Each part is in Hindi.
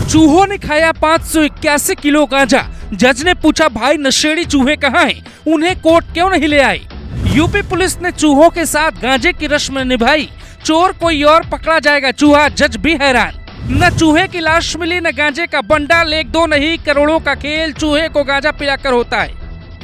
चूहों ने खाया 581 किलो गांजा। जज ने पूछा, भाई नशेड़ी चूहे कहाँ हैं? उन्हें कोर्ट क्यों नहीं ले आए? यूपी पुलिस ने चूहों के साथ गांजे की रस्म निभाई। चोर कोई और पकड़ा जाएगा चूहा, जज भी हैरान। न चूहे की लाश मिली न गांजे का बंडल, एक दो नहीं करोड़ों का खेल चूहे को गांजा पिलाकर होता है।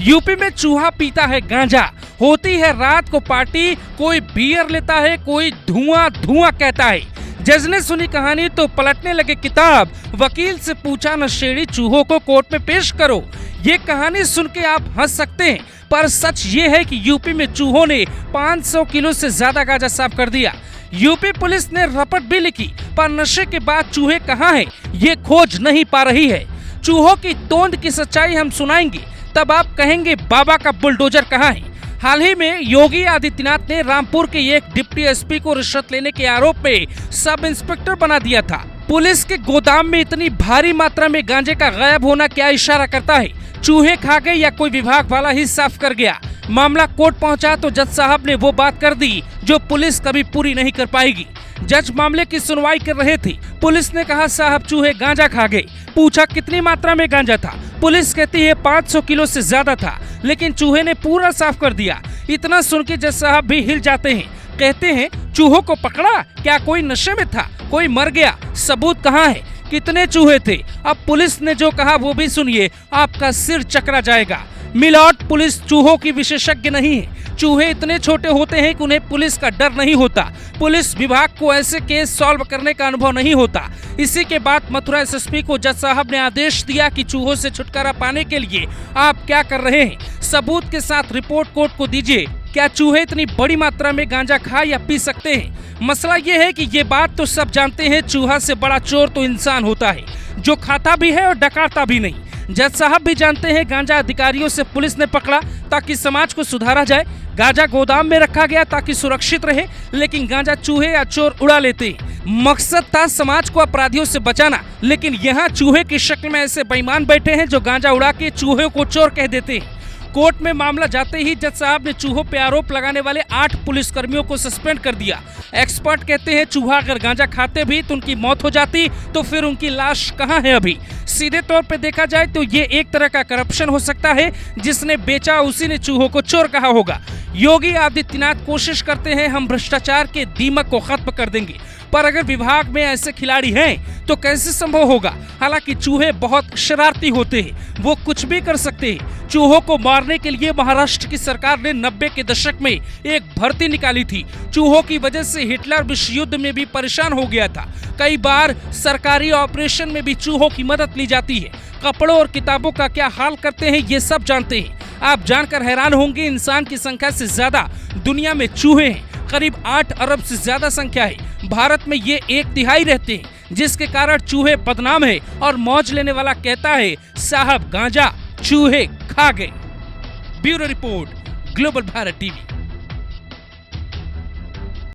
यूपी में चूहा पीता है गांजा, होती है रात को पार्टी, कोई बियर लेता है, कोई धुआं धुआं कहता है। जज ने सुनी कहानी तो पलटने लगे किताब। वकील से पूछा, नशेड़ी चूहों को कोर्ट में पेश करो। ये कहानी सुन के आप हंस सकते हैं, पर सच ये है कि यूपी में चूहों ने 500 किलो से ज्यादा गांजा साफ कर दिया। यूपी पुलिस ने रपट भी लिखी, पर नशे के बाद चूहे कहाँ हैं, ये खोज नहीं पा रही है। चूहों की तोंद की सच्चाई हम सुनाएंगे, तब आप कहेंगे बाबा का बुलडोजर कहाँ है। हाल ही में योगी आदित्यनाथ ने रामपुर के एक डिप्टी एसपी को रिश्वत लेने के आरोप में सब इंस्पेक्टर बना दिया था। पुलिस के गोदाम में इतनी भारी मात्रा में गांजे का गायब होना क्या इशारा करता है? चूहे खा गए या कोई विभाग वाला ही साफ कर गया? मामला कोर्ट पहुंचा तो जज साहब ने वो बात कर दी जो पुलिस कभी पूरी नहीं कर पाएगी। जज मामले की सुनवाई कर रहे थे। पुलिस ने कहा, साहब चूहे गांजा खा गए। पूछा, कितनी मात्रा में गांजा था? पुलिस कहती है 500 किलो से ज्यादा था, लेकिन चूहे ने पूरा साफ कर दिया। इतना सुन के जज साहब भी हिल जाते हैं। कहते हैं, चूहों को पकड़ा? क्या कोई नशे में था? कोई मर गया? सबूत कहाँ है? कितने चूहे थे? अब पुलिस ने जो कहा वो भी सुनिए, आपका सिर चकरा जाएगा। मिलॉर्ड, पुलिस चूहों की विशेषज्ञ नहीं है। चूहे इतने छोटे होते हैं कि उन्हें पुलिस का डर नहीं होता। पुलिस विभाग को ऐसे केस सॉल्व करने का अनुभव नहीं होता। इसी के बाद मथुरा एसएसपी को जज साहब ने आदेश दिया कि चूहों से छुटकारा पाने के लिए आप क्या कर रहे हैं, सबूत के साथ रिपोर्ट कोर्ट को दीजिए। क्या चूहे इतनी बड़ी मात्रा में गांजा खा या पी सकते हैं? मसला ये है कि ये बात तो सब जानते हैं, चूहा से बड़ा चोर तो इंसान होता है, जो खाता भी है और डकाता भी नहीं। जज साहब भी जानते हैं, गांजा अधिकारियों से पुलिस ने पकड़ा ताकि समाज को सुधारा जाए। गांजा गोदाम में रखा गया ताकि सुरक्षित रहे, लेकिन गांजा चूहे या चोर उड़ा लेते हैं। मकसद था समाज को अपराधियों से बचाना, लेकिन यहाँ चूहे की शक्ल में ऐसे बेईमान बैठे हैं जो गांजा उड़ा के चूहे को चोर कह देते हैं। कोर्ट में मामला जाते ही जज साहब ने चूहों पे आरोप लगाने वाले 8 पुलिसकर्मियों को सस्पेंड कर दिया। एक्सपर्ट कहते हैं, चूहा अगर गांजा खाते भी तो उनकी मौत हो जाती, तो फिर उनकी लाश कहाँ है अभी? सीधे तौर पे देखा जाए तो ये एक तरह का करप्शन हो सकता है। जिसने बेचा उसी ने चूहों को चोर कहा होगा। योगी आदित्यनाथ कोशिश करते हैं, हम भ्रष्टाचार के दीमक को खत्म कर देंगे, पर अगर विभाग में ऐसे खिलाड़ी हैं तो कैसे संभव होगा? हालांकि चूहे बहुत शरारती होते हैं, वो कुछ भी कर सकते हैं। चूहों को मारने के लिए महाराष्ट्र की सरकार ने 90 के दशक में एक भर्ती निकाली थी। चूहों की वजह से हिटलर विश्व युद्ध में भी परेशान हो गया था। कई बार सरकारी ऑपरेशन में भी चूहों की मदद ली जाती है। कपड़ों और किताबों का क्या हाल करते हैं ये सब जानते हैं। आप जानकर हैरान होंगे, इंसान की संख्या से ज्यादा दुनिया में चूहे हैं। करीब 8 अरब से ज्यादा संख्या है। भारत में ये 1/3 रहते हैं, जिसके कारण चूहे बदनाम है। और मौज लेने वाला कहता है, साहब गांजा चूहे खा गए। Bureau report, global Bharat TV.